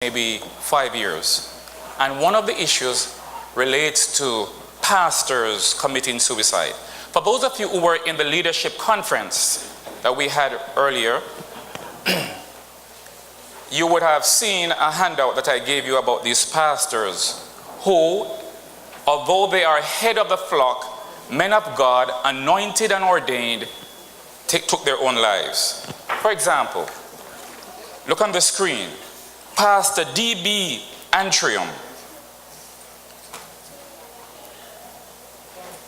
maybe 5 years. And one of the issues relates to pastors committing suicide. For those of you who were in the leadership conference that we had earlier, you would have seen a handout that I gave you about these pastors who, although they are head of the flock, men of God, anointed and ordained, took their own lives. For example, look on the screen. Pastor D.B. Antrim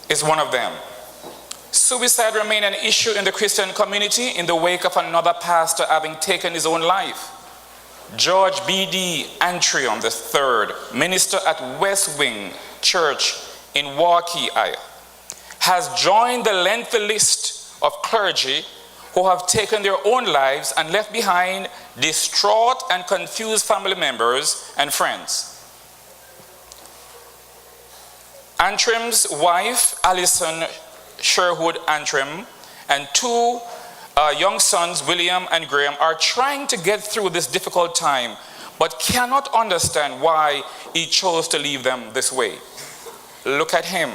is one of them. Suicide remained an issue in the Christian community in the wake of another pastor having taken his own life. George B.D. Antrim III, minister at West Wing Church in Waukee, has joined the lengthy list of clergy who have taken their own lives and left behind distraught and confused family members and friends. Antrim's wife, Alison Sherwood Antrim, and two young sons, William and Graham, are trying to get through this difficult time, but cannot understand why he chose to leave them this way. Look at him.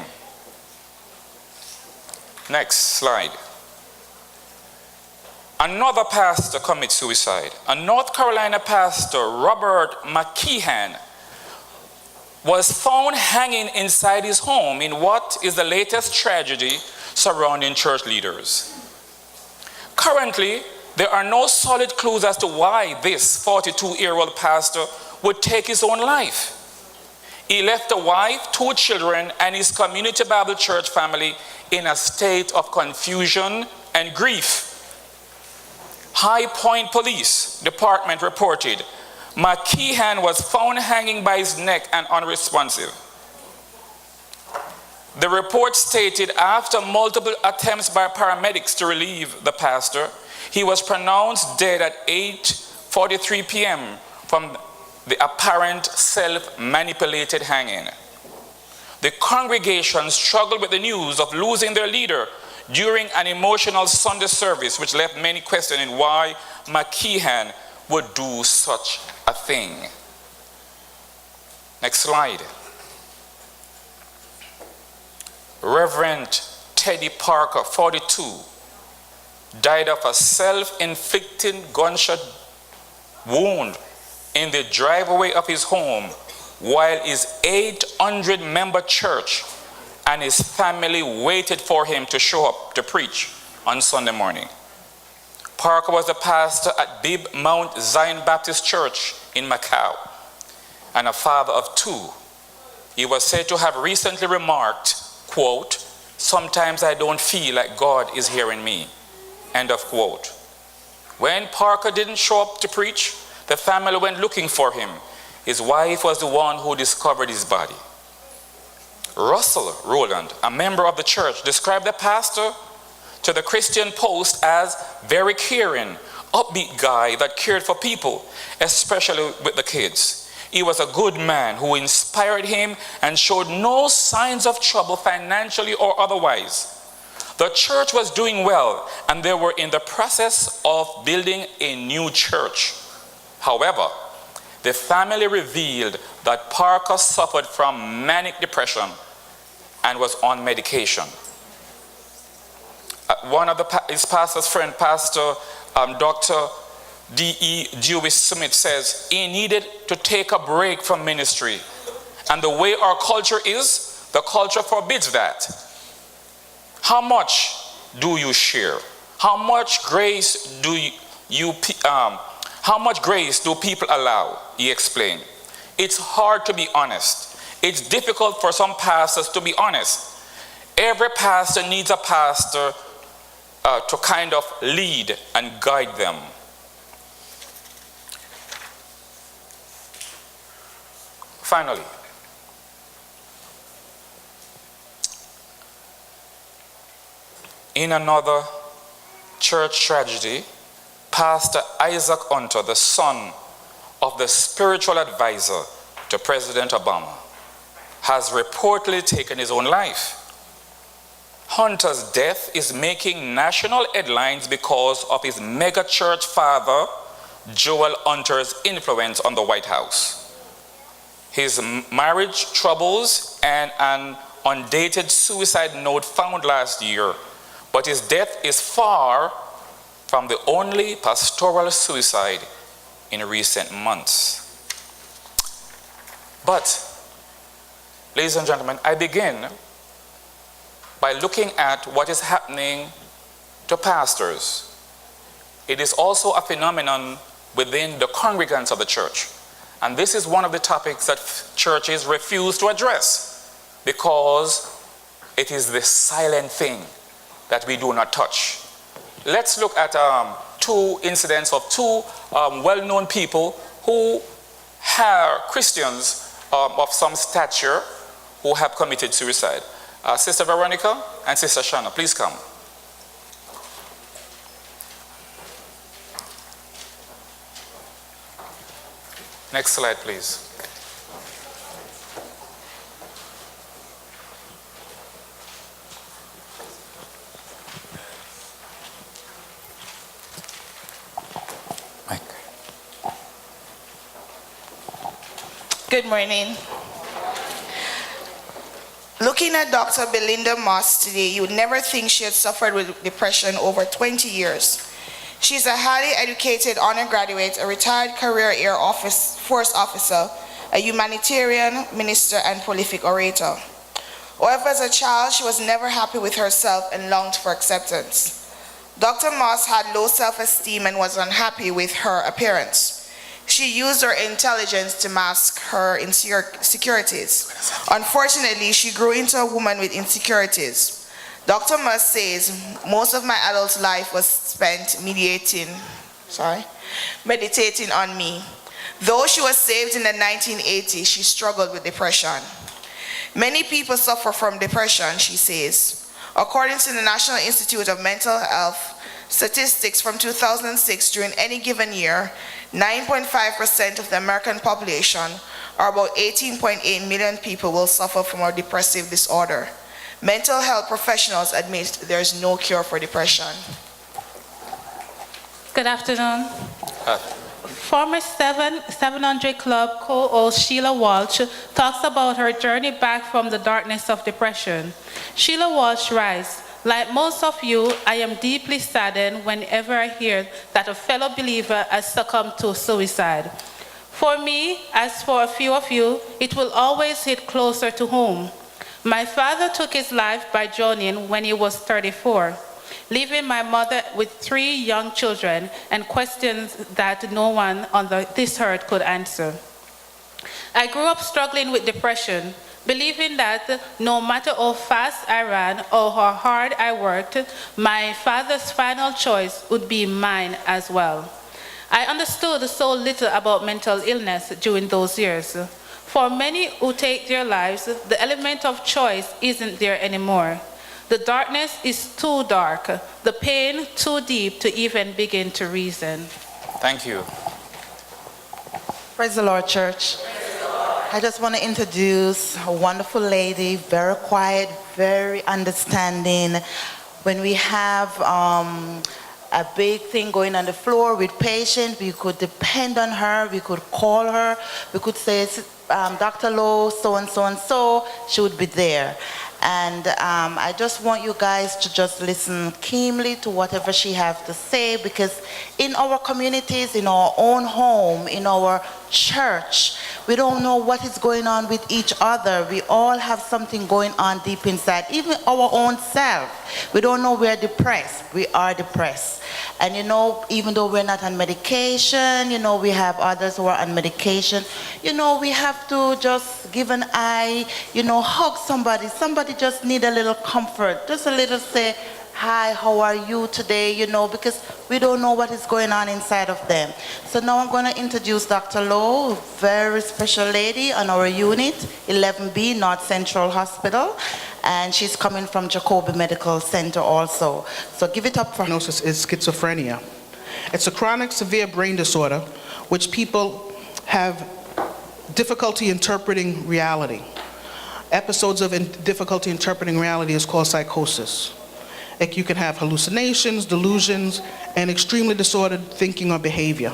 Next slide. Another pastor commits suicide. A North Carolina pastor, Robert McKeehan, was found hanging inside his home in what is the latest tragedy surrounding church leaders. Currently, there are no solid clues as to why this 42-year-old pastor would take his own life. He left a wife, 2 children, and his community Bible church family in a state of confusion and grief. High Point Police Department reported McKeehan was found hanging by his neck and unresponsive. The report stated after multiple attempts by paramedics to relieve the pastor, he was pronounced dead at 8:43 p.m. from the apparent self-manipulated hanging. The congregation struggled with the news of losing their leader during an emotional Sunday service, which left many questioning why McKeehan would do such a thing. Next slide. Reverend Teddy Parker, 42, died of a self-inflicted gunshot wound in the driveway of his home while his 800-member church and his family waited for him to show up to preach on Sunday morning. Parker was a pastor at Bib Mount Zion Baptist Church in Macau and a father of 2. He was said to have recently remarked, quote, "Sometimes I don't feel like God is hearing me," end of quote. When Parker didn't show up to preach, the family went looking for him. His wife was the one who discovered his body. Russell Rowland, a member of the church, described the pastor to the Christian Post as very caring, upbeat guy that cared for people, especially with the kids. He was a good man who inspired him and showed no signs of trouble financially or otherwise. The church was doing well and they were in the process of building a new church. However, the family revealed that Parker suffered from manic depression and was on medication. One of his pastor's friend, Pastor Dr. D.E. Dewey Smith, says he needed to take a break from ministry. And the way our culture is, the culture forbids that. How much do you share? How much grace do people allow? He explained. It's hard to be honest. It's difficult for some pastors to be honest. Every pastor needs a pastor to kind of lead and guide them. Finally, in another church tragedy, Pastor Isaac Hunter, the son of the spiritual advisor to President Obama, has reportedly taken his own life. Hunter's death is making national headlines because of his mega church father Joel Hunter's influence on the White House. His marriage troubles and an undated suicide note found last year, but his death is far from the only pastoral suicide in recent months. But, ladies and gentlemen, I begin by looking at what is happening to pastors. It is also a phenomenon within the congregants of the church. And this is one of the topics that churches refuse to address because it is the silent thing that we do not touch. Let's look at two incidents of two well-known people who are Christians of some stature who have committed suicide. Sister Veronica and Sister Shanna, please come. Next slide, please. Mike. Good morning. Looking at Dr. Belinda Moss today, you would never think she had suffered with depression over 20 years. She's a highly educated honor graduate, a retired career Air Force officer, a humanitarian, minister, and prolific orator. However, as a child, she was never happy with herself and longed for acceptance. Dr. Moss had low self-esteem and was unhappy with her appearance. She used her intelligence to mask her insecurities. Unfortunately, she grew into a woman with insecurities. Dr. Moss says, most of my adult life was spent meditating on me. Though she was saved in the 1980s, she struggled with depression. Many people suffer from depression, she says. According to the National Institute of Mental Health statistics from 2006, during any given year, 9.5% of the American population, or about 18.8 million people, will suffer from a depressive disorder. Mental health professionals admit there is no cure for depression. Good afternoon. Former 700 Club co-host Sheila Walsh talks about her journey back from the darkness of depression. Sheila Walsh writes, like most of you, I am deeply saddened whenever I hear that a fellow believer has succumbed to suicide. For me, as for a few of you, it will always hit closer to home. My father took his life by drowning when he was 34, leaving my mother with 3 young children and questions that no one on this earth could answer. I grew up struggling with depression, believing that no matter how fast I ran or how hard I worked, my father's final choice would be mine as well. I understood so little about mental illness during those years. For many who take their lives, the element of choice isn't there anymore. The darkness is too dark, the pain too deep to even begin to reason. Thank you. Praise the Lord, church. I just want to introduce a wonderful lady, very quiet, very understanding. When we have a big thing going on the floor with patients, we could depend on her, we could call her, we could say, Dr. Lowe, so and so, she would be there. And I just want you guys to just listen keenly to whatever she has to say, because in our communities, in our own home, in our church, we don't know what is going on with each other. We all have something going on deep inside, even our own self. We don't know we're depressed. We are depressed. And even though we're not on medication, we have others who are on medication, we have to just give an eye, hug somebody. Somebody just need a little comfort, just a little say, hi, how are you today, because we don't know what is going on inside of them. So now I'm going to introduce Dr. Lowe, a very special lady on our unit, 11B, North Central Hospital, and she's coming from Jacobi Medical Center also. So give it up for her. Diagnosis is schizophrenia. It's a chronic severe brain disorder which people have difficulty interpreting reality. Episodes of difficulty interpreting reality is called psychosis. You can have hallucinations, delusions, and extremely disordered thinking or behavior.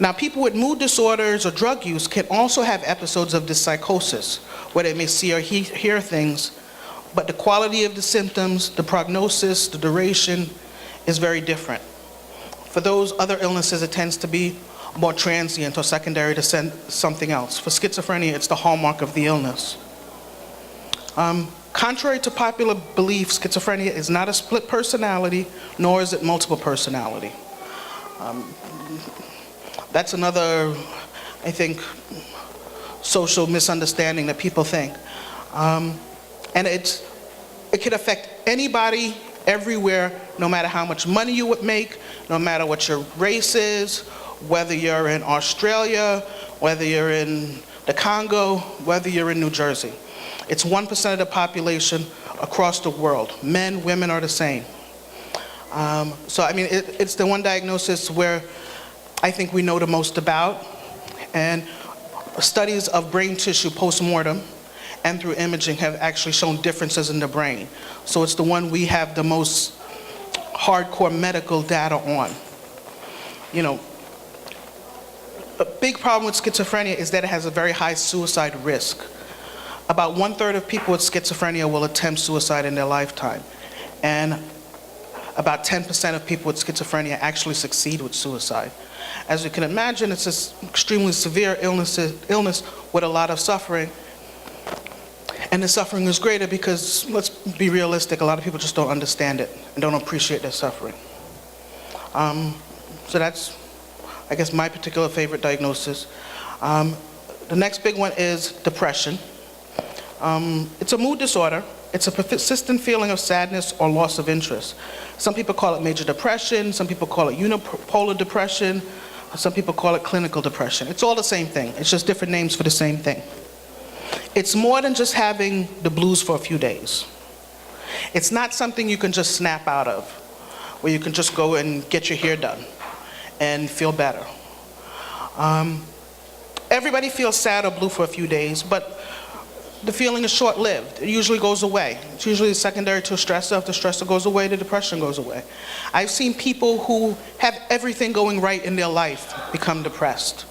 Now, people with mood disorders or drug use can also have episodes of dyspsychosis, where they may see or hear things, but the quality of the symptoms, the prognosis, the duration is very different. For those other illnesses, it tends to be more transient or secondary to something else. For schizophrenia, it's the hallmark of the illness. Contrary to popular belief, schizophrenia is not a split personality, nor is it multiple personality. That's another, I think, social misunderstanding that people think. And it can affect anybody, everywhere, no matter how much money you would make, no matter what your race is, whether you're in Australia, whether you're in the Congo, whether you're in New Jersey. It's 1% of the population across the world. Men, women are the same. So, I mean, it's the one diagnosis where I think we know the most about. And studies of brain tissue post-mortem and through imaging have actually shown differences in the brain. So it's the one we have the most hardcore medical data on. You know, a big problem with schizophrenia is that it has a very high suicide risk. About 1/3 of people with schizophrenia will attempt suicide in their lifetime. And about 10% of people with schizophrenia actually succeed with suicide. As you can imagine, it's an extremely severe illness with a lot of suffering. And the suffering is greater because, let's be realistic, a lot of people just don't understand it and don't appreciate their suffering. So that's, I guess, my particular favorite diagnosis. The next big one is depression. It's a mood disorder. It's a persistent feeling of sadness or loss of interest. Some people call it major depression, some people call it unipolar depression, some people call it clinical depression. It's all the same thing. It's just different names for the same thing. It's more than just having the blues for a few days. It's not something you can just snap out of, where you can just go and get your hair done and feel better. Everybody feels sad or blue for a few days, but the feeling is short-lived. It usually goes away. It's usually secondary to a stressor. If the stressor goes away, the depression goes away. I've seen people who have everything going right in their life become depressed.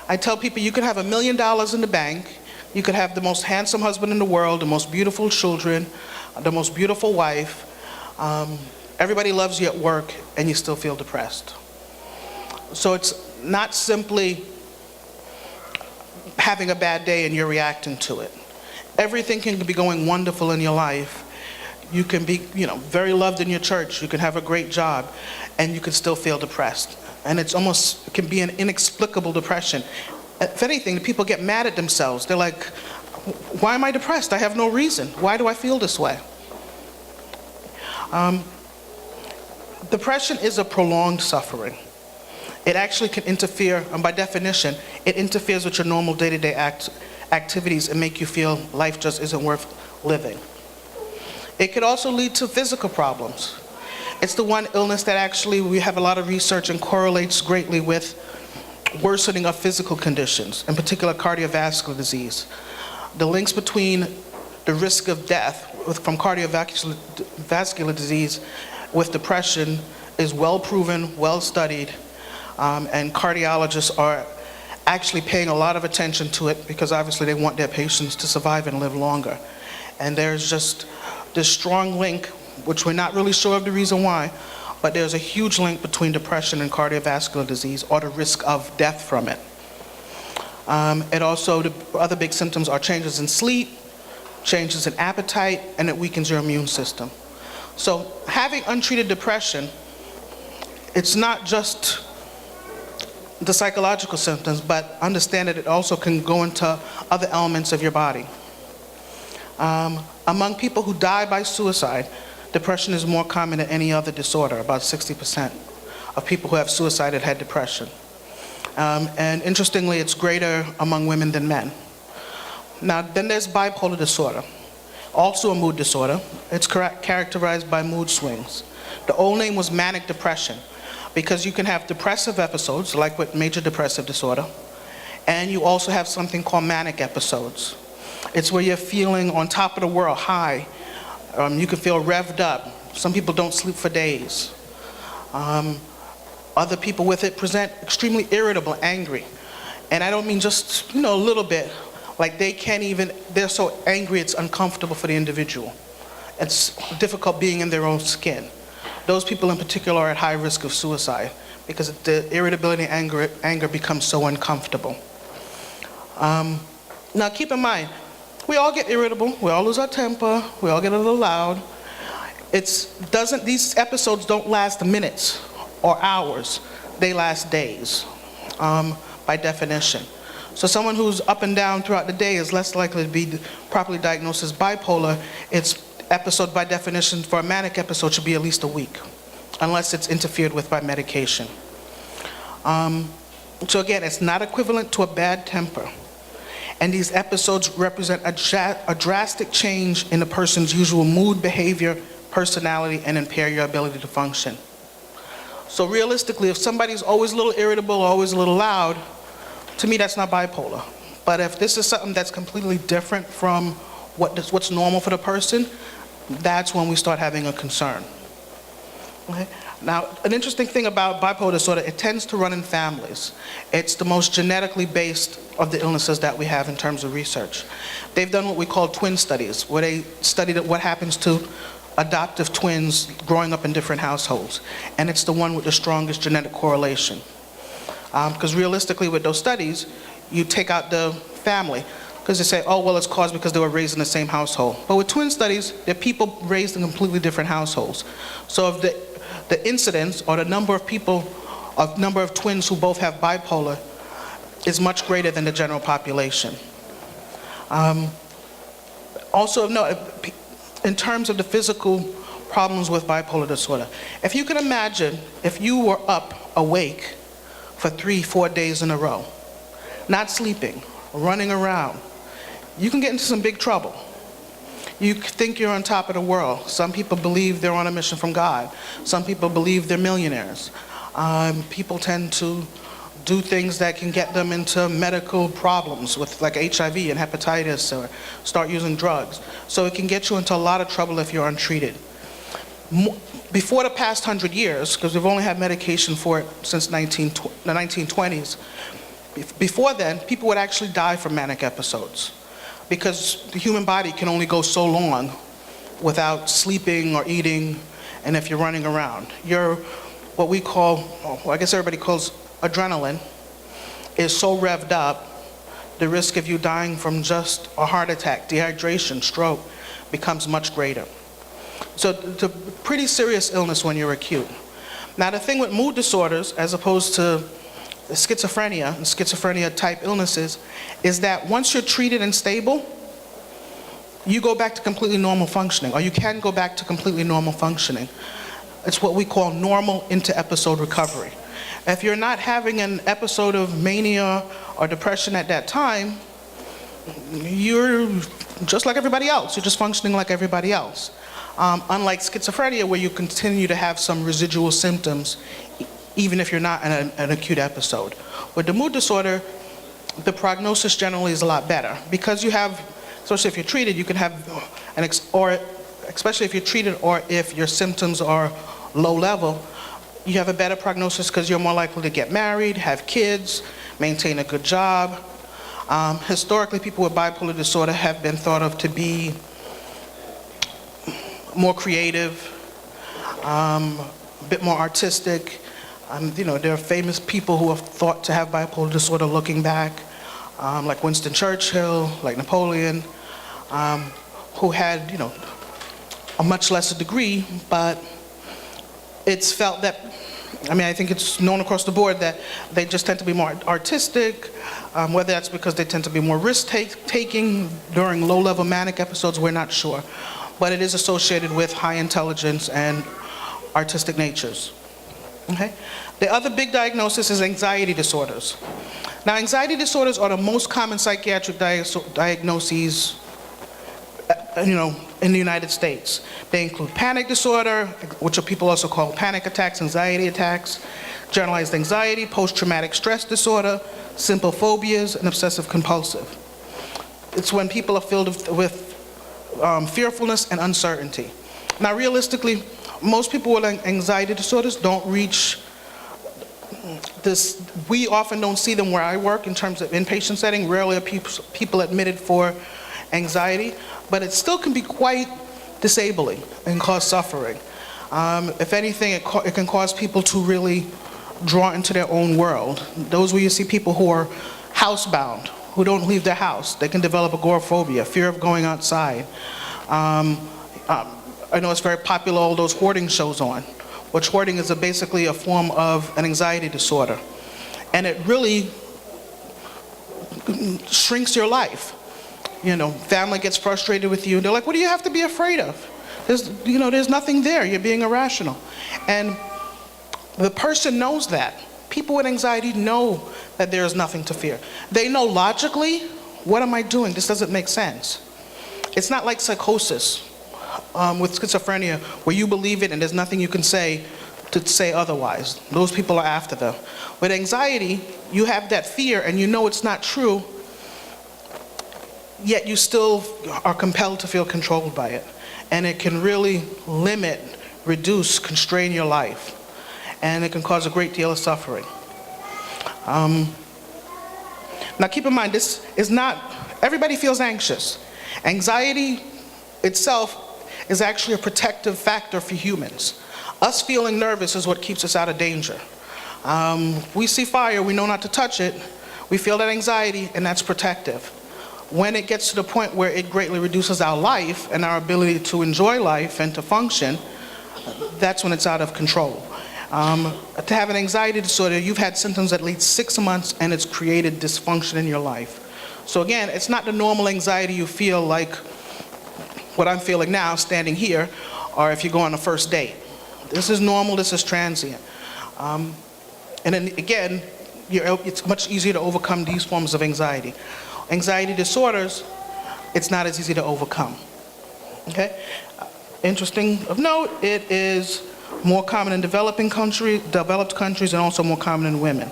I tell people you could have $1 million in the bank, you could have the most handsome husband in the world, the most beautiful children, the most beautiful wife. Everybody loves you at work, and you still feel depressed. So it's not simply having a bad day and you're reacting to it. Everything can be going wonderful in your life. You can be, very loved in your church. You can have a great job, and you can still feel depressed. And it can be an inexplicable depression. If anything, people get mad at themselves. They're like, why am I depressed? I have no reason. Why do I feel this way? Depression is a prolonged suffering. It actually can interfere, and by definition, it interferes with your normal day-to-day activities and make you feel life just isn't worth living. It could also lead to physical problems. It's the one illness that actually we have a lot of research and correlates greatly with worsening of physical conditions, in particular cardiovascular disease. The links between the risk of death from cardiovascular disease with depression is well proven, well studied, and cardiologists are actually paying a lot of attention to it because obviously they want their patients to survive and live longer. And there's just this strong link, which we're not really sure of the reason why, but there's a huge link between depression and cardiovascular disease or the risk of death from it. And also the other big symptoms are changes in sleep, changes in appetite, and it weakens your immune system. So having untreated depression, it's not just the psychological symptoms, but understand that it also can go into other elements of your body. Among people who die by suicide, depression is more common than any other disorder. About 60% of people who have suicide have had depression. And interestingly, it's greater among women than men. Now, then there's bipolar disorder, also a mood disorder. It's characterized by mood swings. The old name was manic depression, because you can have depressive episodes, like with major depressive disorder, and you also have something called manic episodes. It's where you're feeling on top of the world, high. You can feel revved up. Some people don't sleep for days. Other people with it present extremely irritable, angry. And I don't mean just, a little bit. Like they're so angry it's uncomfortable for the individual. It's difficult being in their own skin. Those people in particular are at high risk of suicide because the irritability and anger becomes so uncomfortable. Now keep in mind, we all get irritable, we all lose our temper, we all get a little loud. These episodes don't last minutes or hours, they last days, by definition. So someone who's up and down throughout the day is less likely to be properly diagnosed as bipolar. Its episode, by definition, for a manic episode should be at least a week, unless it's interfered with by medication. So again, it's not equivalent to a bad temper. And these episodes represent a drastic change in the person's usual mood, behavior, personality, and impair your ability to function. So realistically, if somebody's always a little irritable, always a little loud, to me that's not bipolar. But if this is something that's completely different from what's normal for the person, that's when we start having a concern. Okay? Now, an interesting thing about bipolar disorder, it tends to run in families. It's the most genetically based of the illnesses that we have in terms of research. They've done what we call twin studies, where they studied what happens to adoptive twins growing up in different households. And it's the one with the strongest genetic correlation. Because realistically with those studies, you take out the family, because they say, oh, well, it's caused because they were raised in the same household. But with twin studies, they're people raised in completely different households. So if the incidence or the number of twins who both have bipolar is much greater than the general population. Also, in terms of the physical problems with bipolar disorder, if you can imagine if you were up awake for 3-4 days in a row, not sleeping, running around, you can get into some big trouble. You think you're on top of the world. Some people believe they're on a mission from God. Some people believe they're millionaires. People tend to do things that can get them into medical problems with like HIV and hepatitis, or start using drugs. So it can get you into a lot of trouble if you're untreated. Before the past 100 years, because we've only had medication for it since the 1920s, before then, people would actually die from manic episodes, because the human body can only go so long without sleeping or eating, and if you're running around. What we call, I guess everybody calls adrenaline, is so revved up, the risk of you dying from just a heart attack, dehydration, stroke, becomes much greater. So it's a pretty serious illness when you're acute. Now the thing with mood disorders, as opposed to schizophrenia and schizophrenia type illnesses, is that once you're treated and stable, you go back to completely normal functioning, or you can go back to completely normal functioning. It's what we call normal inter-episode recovery. If you're not having an episode of mania or depression at that time, you're just like everybody else. You're just functioning like everybody else. Unlike schizophrenia, where you continue to have some residual symptoms, even if you're not in an acute episode. With the mood disorder, the prognosis generally is a lot better, because you have, especially if you're treated, you can have especially if you're treated or if your symptoms are low level, you have a better prognosis because you're more likely to get married, have kids, maintain a good job. Historically, people with bipolar disorder have been thought of to be more creative, a bit more artistic. There are famous people who are thought to have bipolar disorder looking back, like Winston Churchill, like Napoleon, who had, a much lesser degree, but it's felt that, I think it's known across the board that they just tend to be more artistic, whether that's because they tend to be more risk-taking during low-level manic episodes, we're not sure. But it is associated with high intelligence and artistic natures. Okay? The other big diagnosis is anxiety disorders. Now, anxiety disorders are the most common psychiatric diagnoses, in the United States. They include panic disorder, which people also call panic attacks, anxiety attacks, generalized anxiety, post-traumatic stress disorder, simple phobias, and obsessive compulsive. It's when people are filled with fearfulness and uncertainty. Now, realistically, most people with anxiety disorders don't reach we often don't see them where I work in terms of inpatient setting. Rarely are people admitted for anxiety, but it still can be quite disabling and cause suffering. If anything, it can cause people to really draw into their own world. Those where you see people who are housebound, who don't leave their house. They can develop agoraphobia, fear of going outside. I know it's very popular, all those hoarding shows on, which hoarding is basically a form of an anxiety disorder. And it really shrinks your life. Family gets frustrated with you. They're like, what do you have to be afraid of? There's nothing there. You're being irrational. And the person knows that. People with anxiety know that there is nothing to fear. They know logically, what am I doing? This doesn't make sense. It's not like psychosis with schizophrenia, where you believe it and there's nothing you can say to say otherwise. Those people are after them. With anxiety, you have that fear and you know it's not true, yet you still are compelled to feel controlled by it. And it can really limit, reduce, constrain your life. And it can cause a great deal of suffering. Now keep in mind, this is not, everybody feels anxious. Anxiety itself is actually a protective factor for humans. Us feeling nervous is what keeps us out of danger. We see fire, we know not to touch it. We feel that anxiety, and that's protective. When it gets to the point where it greatly reduces our life and our ability to enjoy life and to function, that's when it's out of control. To have an anxiety disorder, you've had symptoms at least 6 months and it's created dysfunction in your life. So again, it's not the normal anxiety you feel like what I'm feeling now standing here, or if you go on a first date. This is normal, this is transient. And then again, it's much easier to overcome these forms of anxiety. Anxiety disorders, it's not as easy to overcome. Okay? Interesting of note, it is more common in developed countries and also more common in women.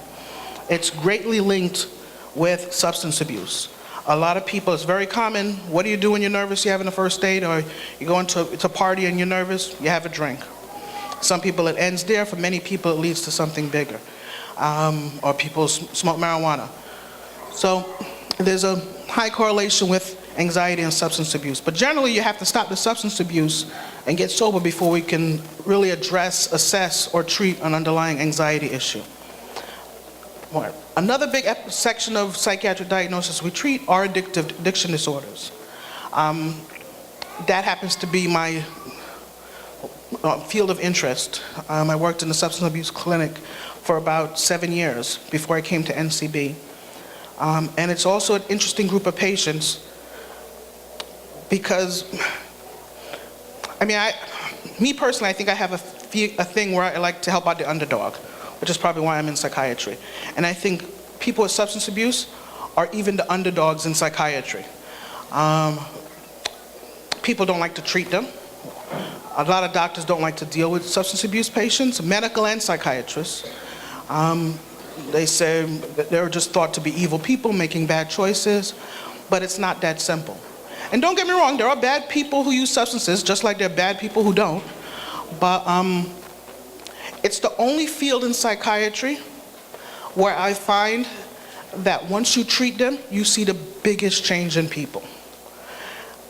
It's greatly linked with substance abuse. A lot of people, it's very common, what do you do when you're nervous? You having a first date, or you go into a party and you're nervous, you have a drink. Some people it ends there, for many people it leads to something bigger. Or people smoke marijuana. So there's a high correlation with anxiety and substance abuse. But generally you have to stop the substance abuse and get sober before we can really address, assess, or treat an underlying anxiety issue. Another big section of psychiatric diagnosis we treat are addiction disorders. That happens to be my field of interest. I worked in the substance abuse clinic for about 7 years before I came to NCB. And it's also an interesting group of patients because, me personally, I think I have a thing where I like to help out the underdog, which is probably why I'm in psychiatry. And I think people with substance abuse are even the underdogs in psychiatry. People don't like to treat them. A lot of doctors don't like to deal with substance abuse patients, medical and psychiatrists. They say that they're just thought to be evil people making bad choices, but it's not that simple. And don't get me wrong, there are bad people who use substances, just like there are bad people who don't. But it's the only field in psychiatry where I find that once you treat them, you see the biggest change in people.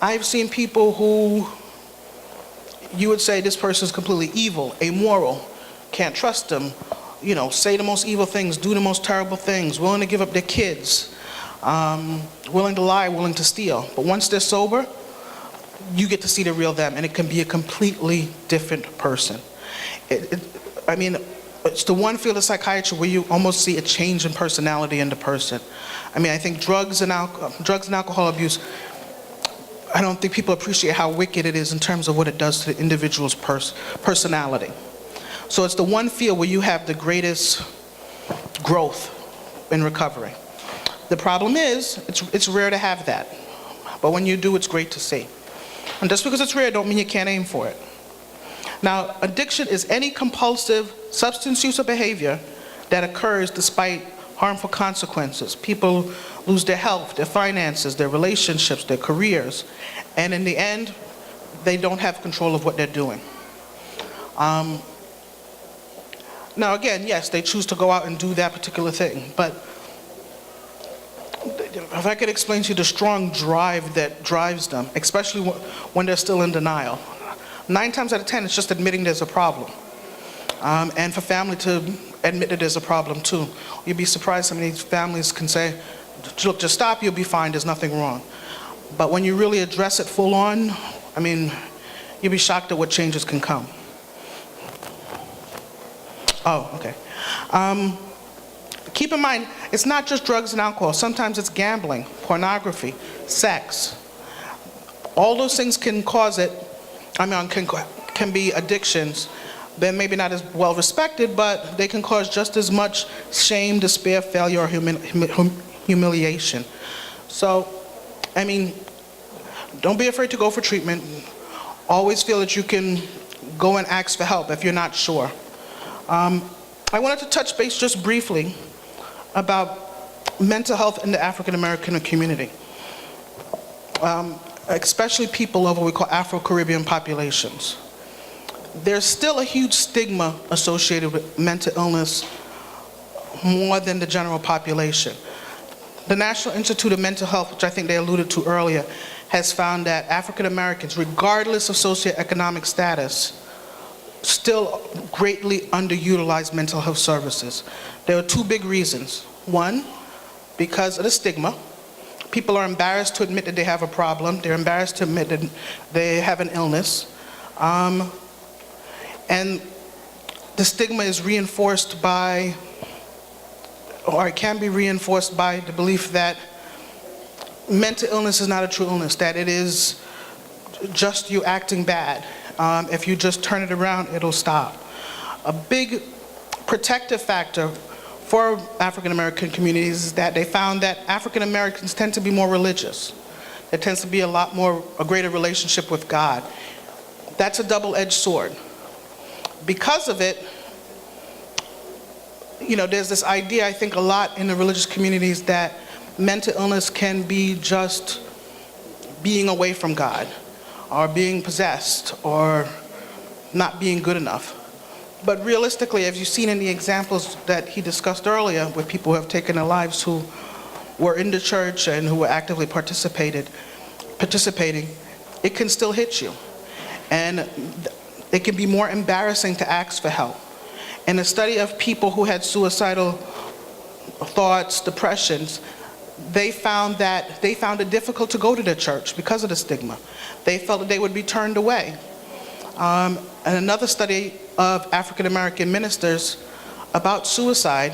I've seen people who you would say this person is completely evil, amoral, can't trust them, say the most evil things, do the most terrible things, willing to give up their kids, willing to lie, willing to steal. But once they're sober, you get to see the real them, and it can be a completely different person. It's the one field of psychiatry where you almost see a change in personality in the person. I think drugs and alcohol abuse, I don't think people appreciate how wicked it is in terms of what it does to the individual's personality. So it's the one field where you have the greatest growth in recovery. The problem is, it's rare to have that. But when you do, it's great to see. And just because it's rare, don't mean you can't aim for it. Now, addiction is any compulsive substance use or behavior that occurs despite harmful consequences. People lose their health, their finances, their relationships, their careers, and in the end, they don't have control of what they're doing. Now again, yes, they choose to go out and do that particular thing, but if I could explain to you the strong drive that drives them, especially when they're still in denial. 9 times out of 10, it's just admitting there's a problem. And for family to admit that there's a problem too. You'd be surprised how many families can say, look, just stop, you'll be fine, there's nothing wrong. But when you really address it full on, I mean, you'd be shocked at what changes can come. Oh, okay. Keep in mind, it's not just drugs and alcohol. Sometimes it's gambling, pornography, sex. All those things can cause it, can be addictions. They're maybe not as well respected, but they can cause just as much shame, despair, failure, or humiliation. So, I mean, don't be afraid to go for treatment. Always feel that you can go and ask for help if you're not sure. I wanted to touch base just briefly about mental health in the African American community, especially people of what we call Afro-Caribbean populations. There's still a huge stigma associated with mental illness more than the general population. The National Institute of Mental Health, which I think they alluded to earlier, has found that African Americans, regardless of socioeconomic status, still greatly underutilize mental health services. There are 2 big reasons. One, because of the stigma. People are embarrassed to admit that they have a problem. They're embarrassed to admit that they have an illness. And the stigma is reinforced by, or it can be reinforced by the belief that mental illness is not a true illness, that it is just you acting bad. If you just turn it around, it'll stop. A big protective factor for African American communities is that they found that African Americans tend to be more religious. There tends to be a greater relationship with God. That's a double-edged sword. Because of it, you know, there's this idea, I think, a lot in the religious communities that mental illness can be just being away from God, or being possessed, or not being good enough. But realistically, as you've seen in the examples that he discussed earlier, with people who have taken their lives who were in the church and who were actively participating, it can still hit you. And it can be more embarrassing to ask for help. In a study of people who had suicidal thoughts, depressions, they found it difficult to go to the church because of the stigma. They felt that they would be turned away. And another study of African American ministers about suicide,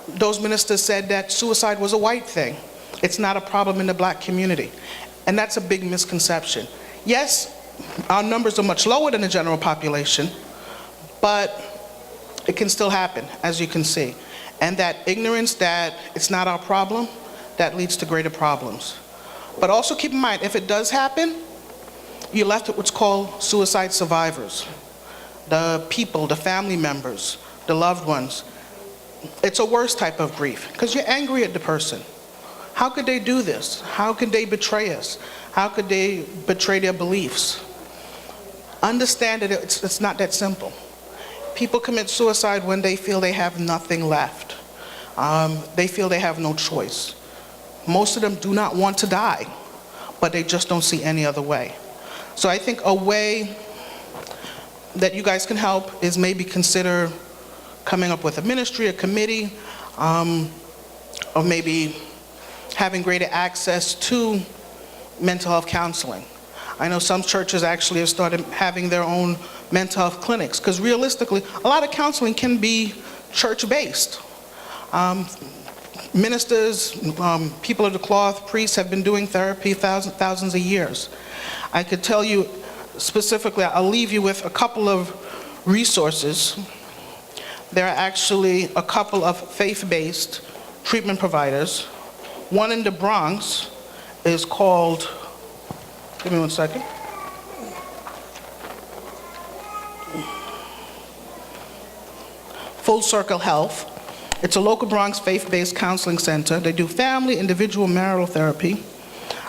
those ministers said that suicide was a white thing. It's not a problem in the black community. And that's a big misconception. Yes, our numbers are much lower than the general population, but it can still happen, as you can see. And that ignorance that it's not our problem, that leads to greater problems. But also keep in mind, if it does happen, you're left with what's called suicide survivors. The people, the family members, the loved ones. It's a worse type of grief, because you're angry at the person. How could they do this? How could they betray us? How could they betray their beliefs? Understand that it's not that simple. People commit suicide when they feel they have nothing left. They feel they have no choice. Most of them do not want to die, but they just don't see any other way. So I think a way that you guys can help is maybe consider coming up with a ministry, a committee, or maybe having greater access to mental health counseling. I know some churches actually have started having their own mental health clinics, because realistically, a lot of counseling can be church-based. Ministers, people of the cloth, priests have been doing therapy thousands of years. I could tell you specifically, I'll leave you with a couple of resources. There are actually a couple of faith-based treatment providers. One in the Bronx is called, give me one second. Full Circle Health. It's a local Bronx faith-based counseling center. They do family, individual, marital therapy,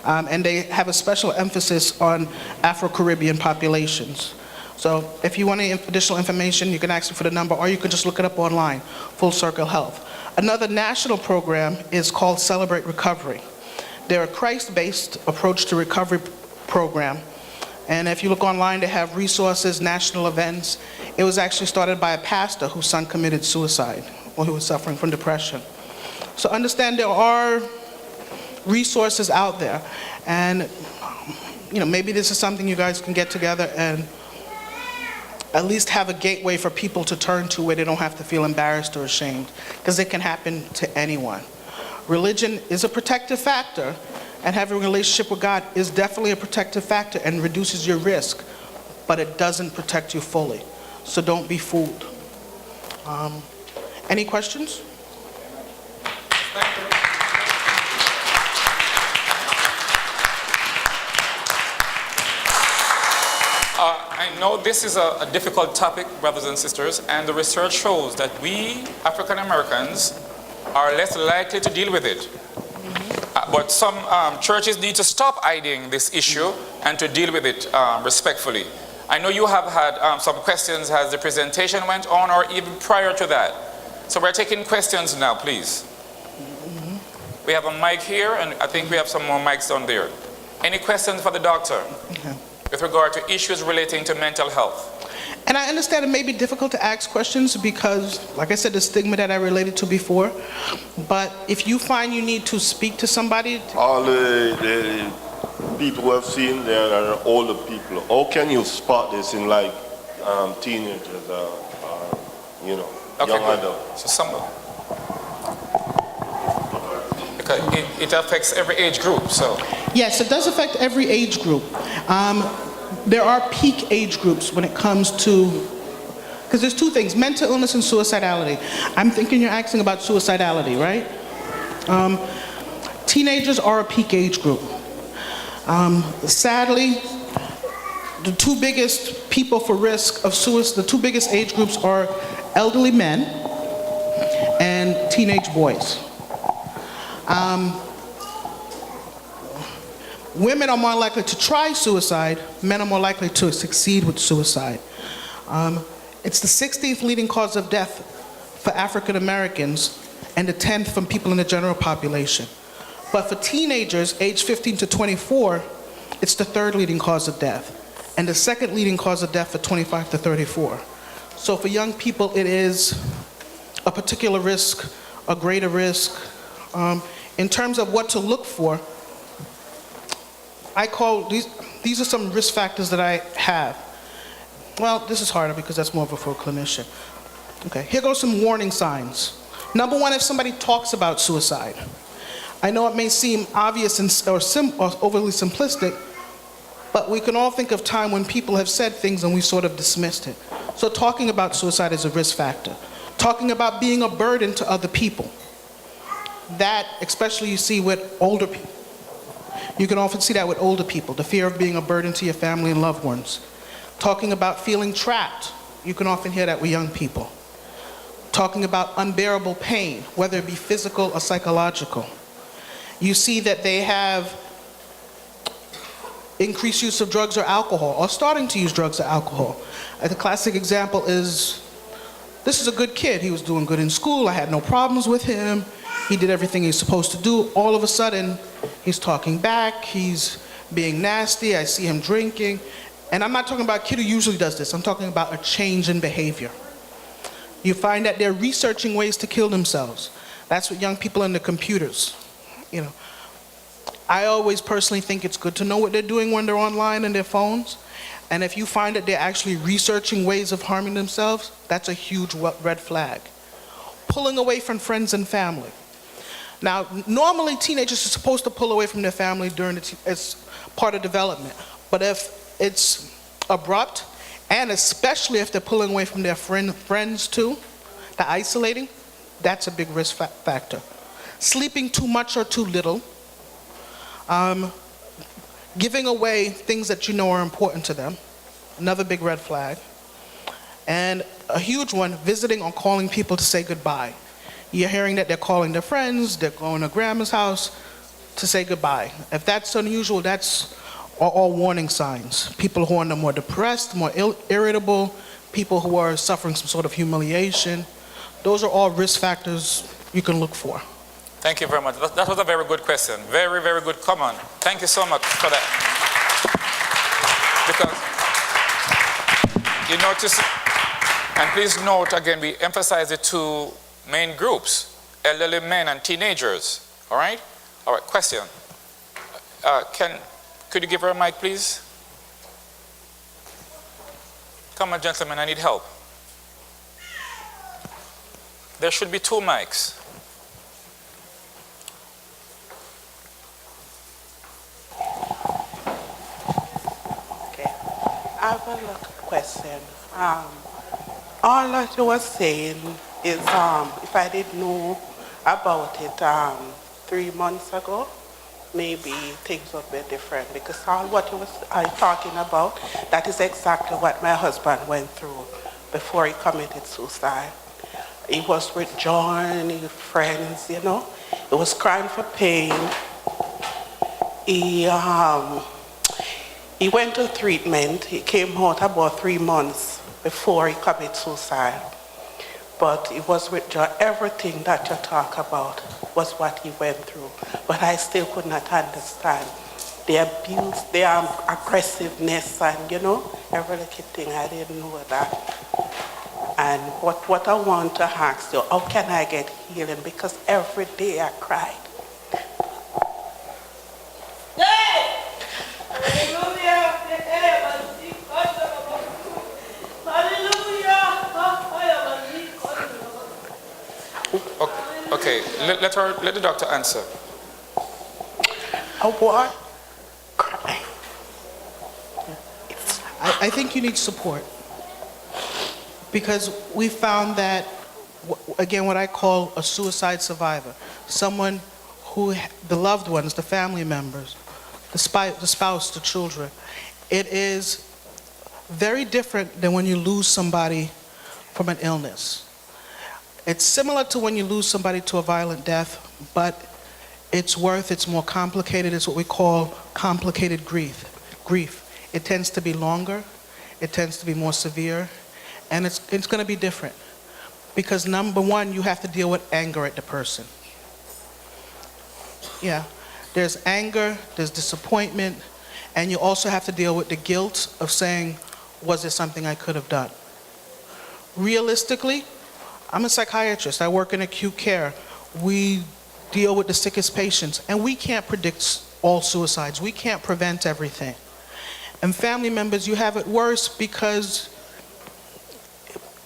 and they have a special emphasis on Afro-Caribbean populations. So if you want any additional information, you can ask me for the number, or you can just look it up online, Full Circle Health. Another national program is called Celebrate Recovery. They're a Christ-based approach to recovery program. And if you look online, they have resources, national events. It was actually started by a pastor whose son committed suicide or who was suffering from depression. So understand there are resources out there. And maybe this is something you guys can get together and at least have a gateway for people to turn to where they don't have to feel embarrassed or ashamed, because it can happen to anyone. Religion is a protective factor, and having a relationship with God is definitely a protective factor and reduces your risk, but it doesn't protect you fully. So don't be fooled. Any questions? I know this is a difficult topic, brothers and sisters, and the research shows that we, African Americans, are less likely to deal with it. But some churches need to stop hiding this issue and to deal with it respectfully. I know you have had some questions as the presentation went on or even prior to that. So we're taking questions now, please. We have a mic here, and I think we have some more mics down there. Any questions for the doctor with regard to issues relating to mental health? And I understand it may be difficult to ask questions because, like I said, the stigma that I related to before. But if you find you need to speak to somebody... All the people who have seen there are older people. How can you spot this in like teenagers or young adults? So some... Because it affects every age group, so... Yes, it does affect every age group. There are peak age groups when it comes to, because there's two things, mental illness and suicidality. I'm thinking you're asking about suicidality, right? Teenagers are a peak age group. Sadly, the two biggest people for risk of suicide, the two biggest age groups are elderly men and teenage boys. Women are more likely to try suicide. Men are more likely to succeed with suicide. It's the 16th leading cause of death for African Americans and the 10th from people in the general population. But for teenagers aged 15 to 24, it's the third leading cause of death and the second leading cause of death for 25 to 34. So for young people, it is a particular risk, a greater risk. In terms of what to look for, I call these are some risk factors that I have. Well, this is harder because that's more of a for a clinician. Okay, here goes some warning signs. Number one, if somebody talks about suicide. I know it may seem obvious or overly simplistic, but we can all think of time when people have said things and we sort of dismissed it. So talking about suicide is a risk factor. Talking about being a burden to other people. That, especially you see with older people. You can often see that with older people, the fear of being a burden to your family and loved ones. Talking about feeling trapped. You can often hear that with young people. Talking about unbearable pain, whether it be physical or psychological. You see that they have increased use of drugs or alcohol, or starting to use drugs or alcohol. The classic example is, this is a good kid. He was doing good in school. I had no problems with him. He did everything he's supposed to do. All of a sudden, he's talking back. He's being nasty. I see him drinking. And I'm not talking about a kid who usually does this. I'm talking about a change in behavior. You find that they're researching ways to kill themselves. That's what young people in the computers. I always personally think it's good to know what they're doing when they're online and their phones. And if you find that they're actually researching ways of harming themselves, that's a huge red flag. Pulling away from friends and family. Now, normally teenagers are supposed to pull away from their family during as part of development. But if it's abrupt, and especially if they're pulling away from their friends too, they're isolating, that's a big risk factor. Sleeping too much or too little. Giving away things that you know are important to them, another big red flag. And a huge one, visiting or calling people to say goodbye. You're hearing that they're calling their friends, they're going to grandma's house to say goodbye. If that's unusual, that's are all warning signs. People who are more depressed, more irritable, people who are suffering some sort of humiliation. Those are all risk factors you can look for. Thank you very much. That was a very good question. Very, very good. Come on. Thank you so much for that. Because you notice, and please note again, we emphasize the two main groups, elderly men and teenagers. All right? All right, question. Could you give her a mic, please? Come on, gentlemen, I need help. There should be 2 mics. Okay. I have a little question. All that you were saying is, if I didn't know about it 3 months ago, maybe things would be different, because all what you were talking about, that is exactly what my husband went through before he committed suicide. He was with John, his friends, you know. He was crying for pain. He went to treatment. He came out about 3 months before he committed suicide. But it was with John. Everything that you talk about was what he went through. But I still could not understand the abuse, the aggressiveness, and, you know, every little thing. I didn't know that. And what I want to ask you, how can I get healing? Because every day I cried. Okay, let the doctor answer. I was crying. I think you need support, because we found that, again, what I call a suicide survivor, someone who, the loved ones, the family members, the spouse, the children, it is very different than when you lose somebody from an illness. It's similar to when you lose somebody to a violent death, but it's more complicated. It's what we call complicated grief. It tends to be longer, it tends to be more severe, and it's going to be different. Because number one, you have to deal with anger at the person. Yeah, there's anger, there's disappointment, and you also have to deal with the guilt of saying, was there something I could have done? Realistically, I'm a psychiatrist. I work in acute care. We deal with the sickest patients, and we can't predict all suicides. We can't prevent everything. And family members, you have it worse because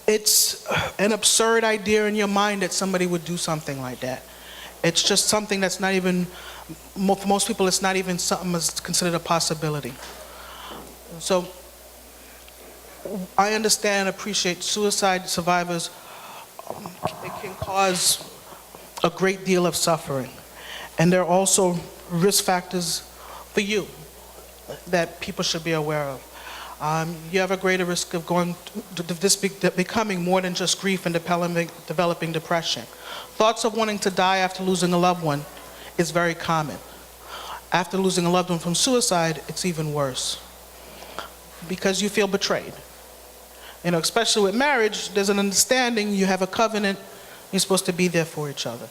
it's an absurd idea in your mind that somebody would do something like that. It's just something that's not even, for most people, it's not even something that's considered a possibility. So I understand and appreciate suicide survivors. It can cause a great deal of suffering. And there are also risk factors for you that people should be aware of. You have a greater risk of becoming more than just grief and developing depression. Thoughts of wanting to die after losing a loved one is very common. After losing a loved one from suicide, it's even worse, because you feel betrayed. You know, especially with marriage, there's an understanding, you have a covenant, you're supposed to be there for each other.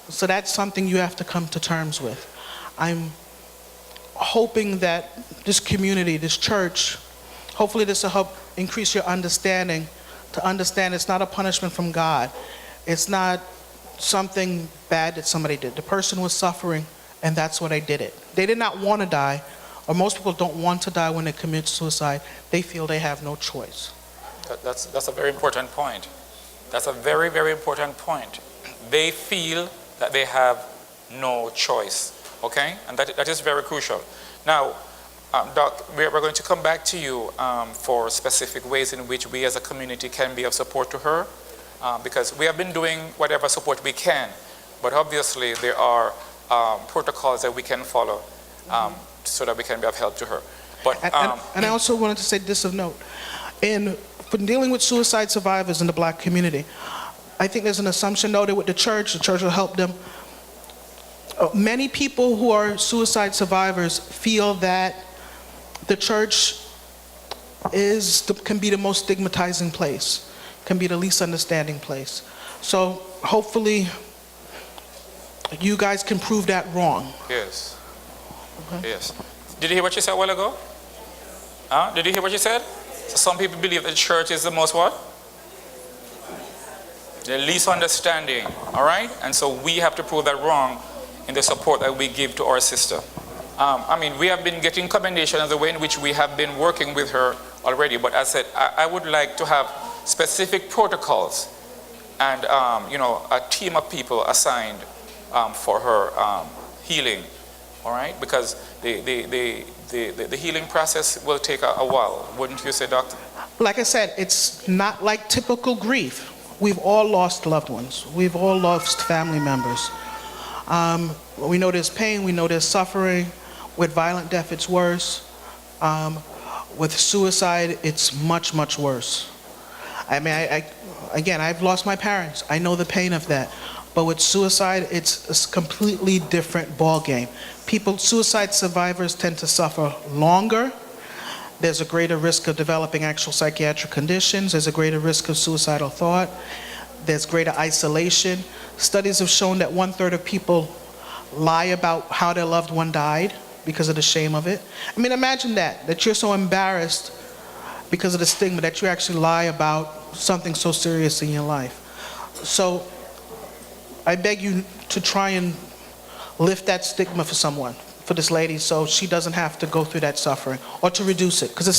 So that's something you have to come to terms with. I'm hoping that this community, this church, hopefully this will help increase your understanding, to understand it's not a punishment from God. It's not something bad that somebody did. The person was suffering, and that's why they did it. They did not want to die, or most people don't want to die when they commit suicide. They feel they have no choice. That's a very important point. That's a very, very important point. They feel that they have no choice, okay? And that is very crucial. Now, Doc, we're going to come back to you for specific ways in which we as a community can be of support to her, because we have been doing whatever support we can, but obviously there are protocols that we can follow so that we can be of help to her. But, and I also wanted to say this of note. For dealing with suicide survivors in the Black community, I think there's an assumption, though, that with the church will help them. Many people who are suicide survivors feel that the church can be the most stigmatizing place, can be the least understanding place. So hopefully you guys can prove that wrong. Yes. Okay. Yes. Did you hear what she said a while ago? Huh? Did you hear what she said? So some people believe that the church is the most what? The least understanding, all right? And so we have to prove that wrong in the support that we give to our sister. I mean, we have been getting commendation of the way in which we have been working with her already, but as I said, I would like to have specific protocols and, a team of people assigned for her healing, all right? Because the healing process will take a while, wouldn't you say, doctor? Like I said, it's not like typical grief. We've all lost loved ones. We've all lost family members. We know there's pain, we know there's suffering. With violent death, it's worse. With suicide, it's much, much worse. I mean, again, I've lost my parents. I know the pain of that. But with suicide, it's a completely different ballgame. Suicide survivors tend to suffer longer. There's a greater risk of developing actual psychiatric conditions. There's a greater risk of suicidal thought. There's greater isolation. Studies have shown that 1/3 of people lie about how their loved one died because of the shame of it. I mean, imagine that you're so embarrassed because of the stigma that you actually lie about something so serious in your life. So I beg you to try and lift that stigma for someone, for this lady, so she doesn't have to go through that suffering, or to reduce it, because you're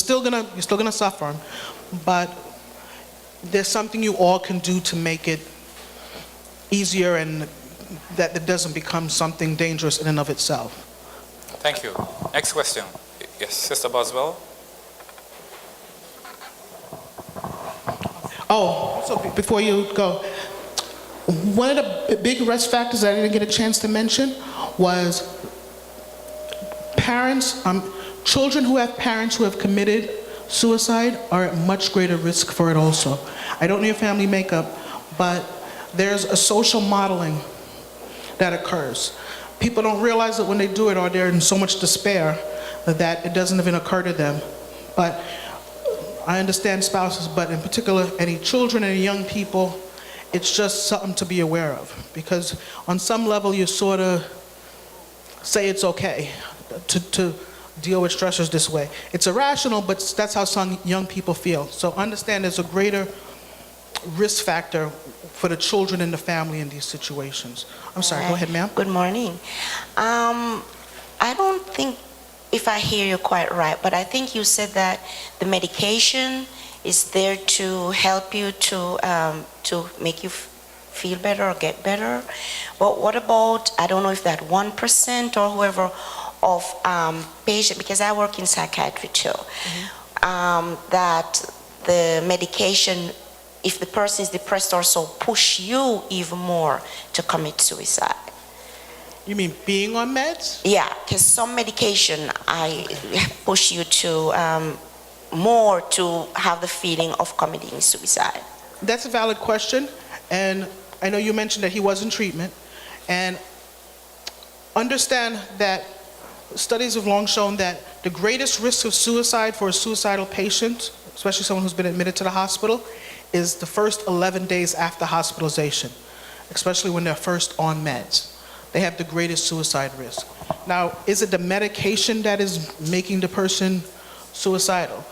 still gonna suffer, but there's something you all can do to make it easier and that it doesn't become something dangerous in and of itself. Thank you. Next question. Yes, Sister Boswell. Oh, so before you go, one of the big risk factors that I didn't get a chance to mention was children who have parents who have committed suicide are at much greater risk for it also. I don't know your family makeup, but there's a social modeling that occurs. People don't realize it when they do it, or they're in so much despair that it doesn't even occur to them. But I understand spouses, but in particular any children and young people, it's just something to be aware of, because on some level you sort of say it's okay to deal with stressors this way. It's irrational, but that's how some young people feel. So understand there's a greater risk factor for the children in the family in these situations. I'm sorry, go ahead, ma'am. Good morning. I don't think if I hear you quite right, but I think you said that the medication is there to help you to make you feel better or get better. But what about, I don't know if that 1% or whoever of patient, because I work in psychiatry too, that the medication, if the person is depressed, also push you even more to commit suicide. You mean being on meds? Yeah, because some medication I push you to more to have the feeling of committing suicide. That's a valid question, and I know you mentioned that he was in treatment, and understand that studies have long shown that the greatest risk of suicide for a suicidal patient, especially someone who's been admitted to the hospital, is the first 11 days after hospitalization, especially when they're first on meds. They have the greatest suicide risk. Now, is it the medication that is making the person suicidal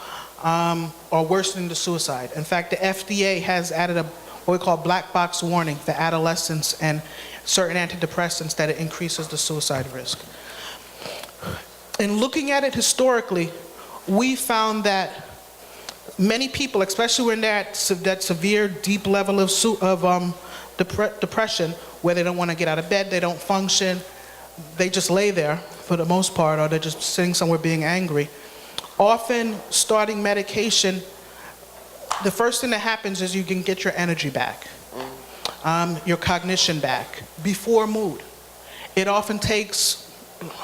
or worsening the suicide? In fact, the FDA has added what we call black box warning for adolescents and certain antidepressants that it increases the suicide risk. In looking at it historically, we found that many people, especially when they're at that severe, deep level of depression, where they don't want to get out of bed, they don't function, they just lay there for the most part, or they're just sitting somewhere being angry. Often, starting medication, the first thing that happens is you can get your energy back, your cognition back, before mood. It often takes,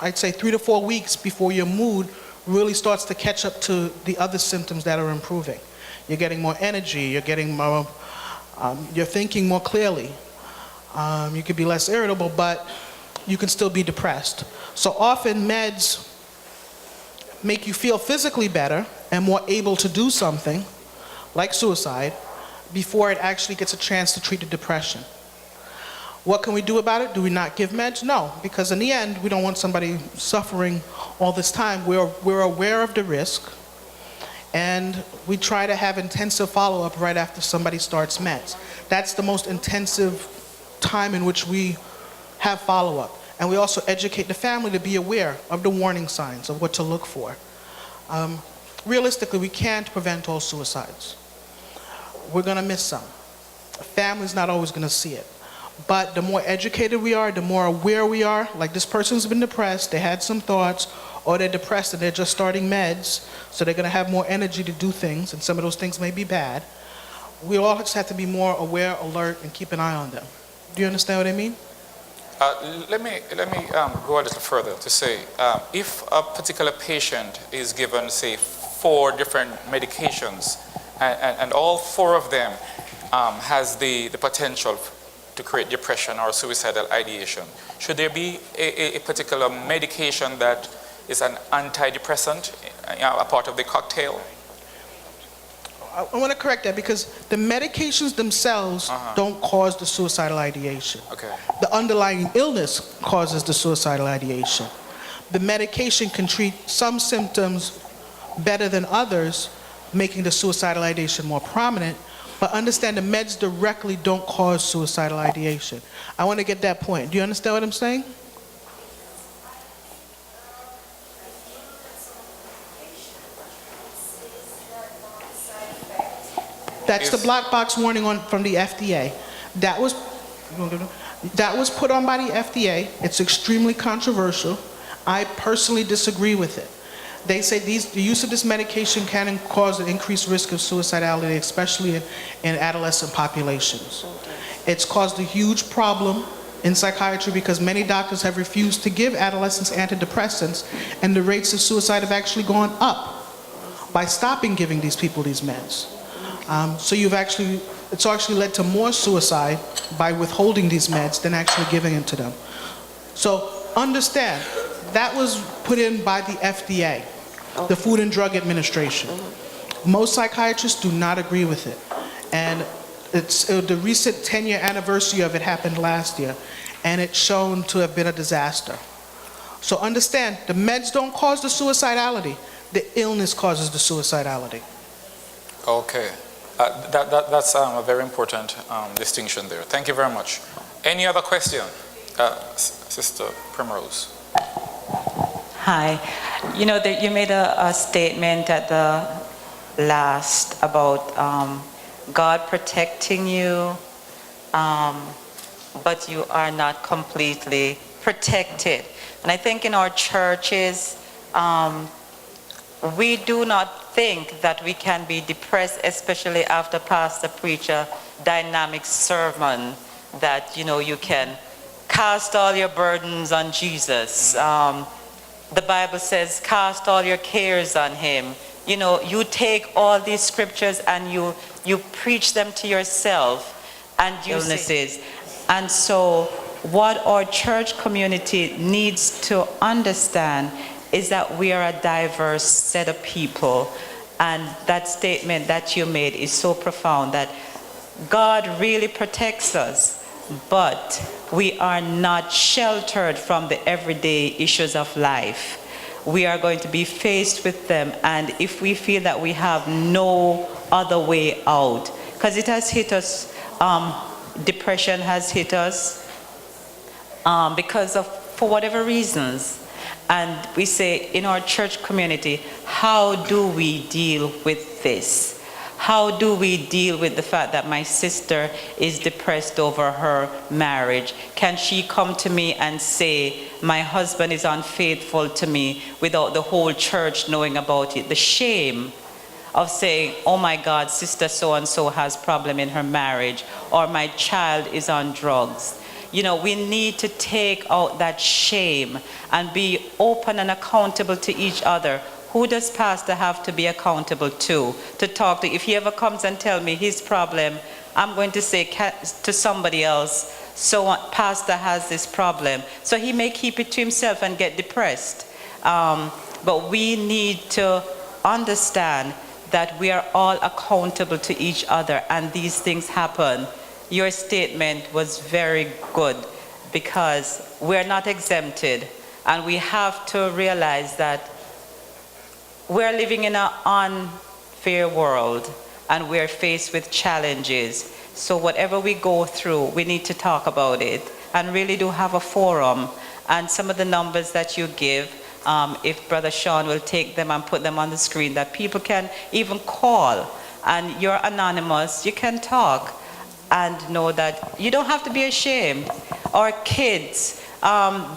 I'd say, 3 to 4 weeks before your mood really starts to catch up to the other symptoms that are improving. You're getting more energy, you're getting more, you're thinking more clearly. You could be less irritable, but you can still be depressed. So often meds make you feel physically better and more able to do something, like suicide, before it actually gets a chance to treat the depression. What can we do about it? Do we not give meds? No, because in the end, we don't want somebody suffering all this time. We're aware of the risk, and we try to have intensive follow-up right after somebody starts meds. That's the most intensive time in which we have follow-up. And we also educate the family to be aware of the warning signs of what to look for. Realistically, we can't prevent all suicides. We're gonna miss some. The family's not always gonna see it. But the more educated we are, the more aware we are, like this person's been depressed, they had some thoughts, or they're depressed and they're just starting meds, so they're gonna have more energy to do things, and some of those things may be bad. We all just have to be more aware, alert, and keep an eye on them. Do you understand what I mean? Let me go a little further to say, if a particular patient is given, say, 4 different medications, and all 4 of them has the potential to create depression or suicidal ideation, should there be a particular medication that is an antidepressant, a part of the cocktail? I want to correct that, because the medications themselves don't cause the suicidal ideation. Okay. The underlying illness causes the suicidal ideation. The medication can treat some symptoms better than others, making the suicidal ideation more prominent, but understand the meds directly don't cause suicidal ideation. I want to get that point. Do you understand what I'm saying? That's the black box warning from the FDA. That was put on by the FDA. It's extremely controversial. I personally disagree with it. They say the use of this medication can cause an increased risk of suicidality, especially in adolescent populations. It's caused a huge problem in psychiatry because many doctors have refused to give adolescents antidepressants, and the rates of suicide have actually gone up by stopping giving these people these meds. So it's actually led to more suicide by withholding these meds than actually giving them to them. So understand, that was put in by the FDA, the Food and Drug Administration. Most psychiatrists do not agree with it. And the recent 10-year anniversary of it happened last year, and it's shown to have been a disaster. So understand, the meds don't cause the suicidality. The illness causes the suicidality. Okay. That's a very important distinction there. Thank you very much. Any other question? Sister Primrose. Hi. You know, that you made a statement at the last about God protecting you, but you are not completely protected. And I think in our churches, we do not think that we can be depressed, especially after pastor preach a dynamic sermon that, you know, you can cast all your burdens on Jesus. The Bible says, cast all your cares on him. You know, you take all these scriptures and you preach them to yourself and illnesses. And so what our church community needs to understand is that we are a diverse set of people. And that statement that you made is so profound, that God really protects us, but we are not sheltered from the everyday issues of life. We are going to be faced with them, and if we feel that we have no other way out, because it has hit us, depression has hit us for whatever reasons. And we say in our church community, how do we deal with this? How do we deal with the fact that my sister is depressed over her marriage? Can she come to me and say, my husband is unfaithful to me, without the whole church knowing about it? The shame of saying, oh my God, sister so-and-so has problem in her marriage, or my child is on drugs. You know, we need to take out that shame and be open and accountable to each other. Who does pastor have to be accountable to talk to? If he ever comes and tell me his problem, I'm going to say to somebody else, so pastor has this problem. So he may keep it to himself and get depressed. But we need to understand that we are all accountable to each other, and these things happen. Your statement was very good, because we're not exempted, and we have to realize that we're living in an unfair world, and we're faced with challenges. So whatever we go through, we need to talk about it, and really do have a forum. And some of the numbers that you give, if Brother Sean will take them and put them on the screen, that people can even call, and you're anonymous, you can talk, and know that you don't have to be ashamed. Our kids,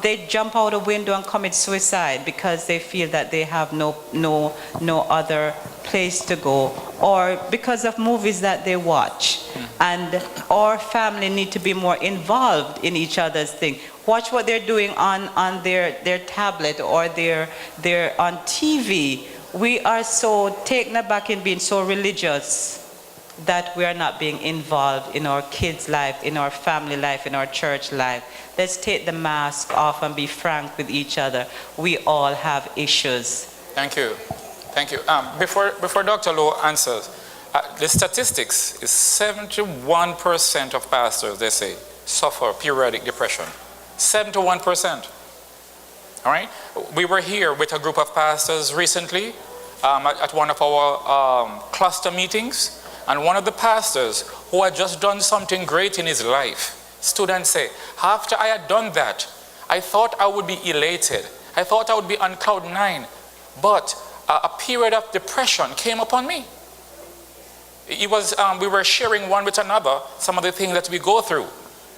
they jump out a window and commit suicide because they feel that they have no other place to go, or because of movies that they watch. And our family need to be more involved in each other's thing. Watch what they're doing on their tablet, or they're on TV. We are so taken aback in being so religious that we are not being involved in our kids' life, in our family life, in our church life. Let's take the mask off and be frank with each other. We all have issues. Thank you. Thank you. Before Dr. Lowe answers, the statistics is 71% of pastors, they say, suffer periodic depression. 71%. All right? We were here with a group of pastors recently at one of our cluster meetings, and one of the pastors who had just done something great in his life stood and said, after I had done that, I thought I would be elated. I thought I would be on cloud 9, but a period of depression came upon me. It was, we were sharing one with another some of the things that we go through.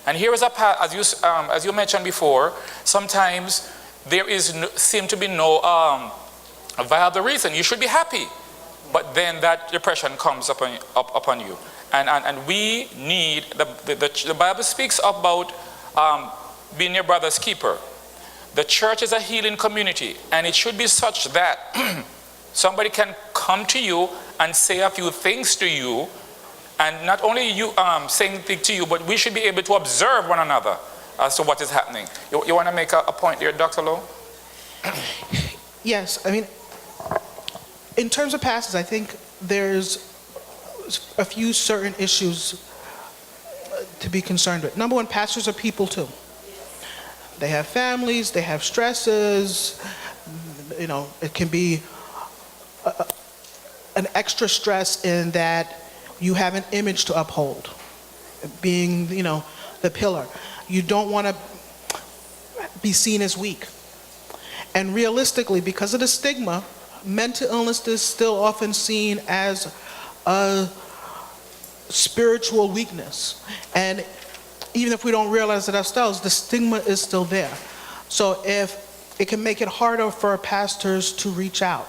And here is as you mentioned before, sometimes there seem to be no viable reason. You should be happy, but then that depression comes upon you. And we need, the Bible speaks about being your brother's keeper. The church is a healing community, and it should be such that somebody can come to you and say a few things to you, and not only you saying things to you, but we should be able to observe one another as to what is happening. You want to make a point there, Dr. Lowe? Yes, I mean, in terms of pastors, I think there's a few certain issues to be concerned with. Number one, pastors are people too. They have families, they have stresses, you know, it can be an extra stress in that you have an image to uphold, being, you know, the pillar. You don't want to be seen as weak. And realistically, because of the stigma, mental illness is still often seen as a spiritual weakness. And even if we don't realize it ourselves, the stigma is still there. So if it can make it harder for pastors to reach out.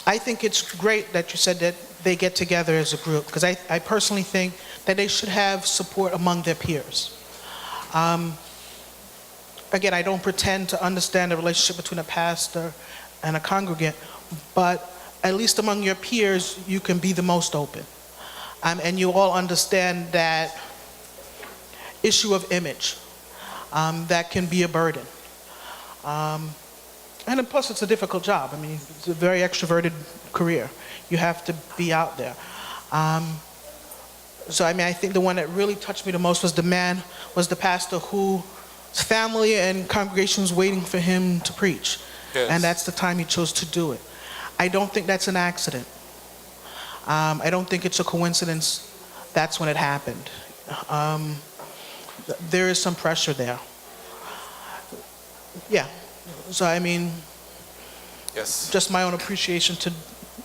I think it's great that you said that they get together as a group, because I personally think that they should have support among their peers. Again, I don't pretend to understand the relationship between a pastor and a congregant, but at least among your peers, you can be the most open. And you all understand that issue of image, that can be a burden. And plus, it's a difficult job. I mean, it's a very extroverted career. You have to be out there. So, I mean, I think the one that really touched me the most was the pastor whose family and congregation was waiting for him to preach. Yes. And that's the time he chose to do it. I don't think that's an accident. I don't think it's a coincidence that's when it happened. There is some pressure there. Yeah. So, I mean, Yes. just my own appreciation to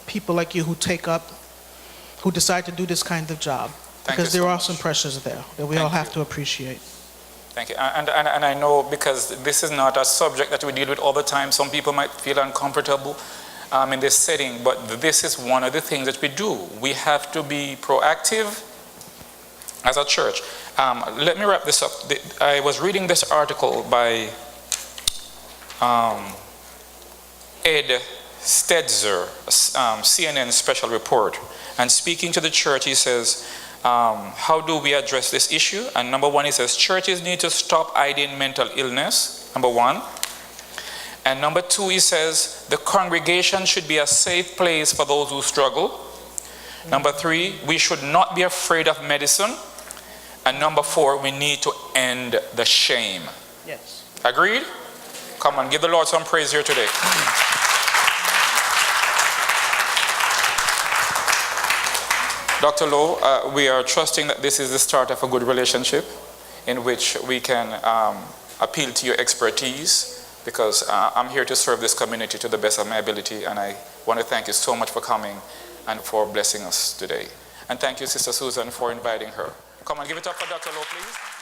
people like you who decide to do this kind of job. Thank Because you there so are much. some pressures there that we all have to appreciate. Thank you. And I know, because this is not a subject that we deal with all the time, some people might feel uncomfortable in this setting, but this is one of the things that we do. We have to be proactive as a church. Let me wrap this up. I was reading this article by Ed Stetzer, CNN special report, and speaking to the church, he says, how do we address this issue? And number one, he says, churches need to stop hiding mental illness, number one. And number 2, he says, the congregation should be a safe place for those who struggle. Number 3, we should not be afraid of medicine. And number 4, we need to end the shame. Yes. Agreed? Come on, give the Lord some praise here today. Dr. Lowe, we are trusting that this is the start of a good relationship in which we can appeal to your expertise, because I'm here to serve this community to the best of my ability, and I want to thank you so much for coming and for blessing us today. And thank you, Sister Susan, for inviting her. Come on, give it up for Dr. Lowe, please.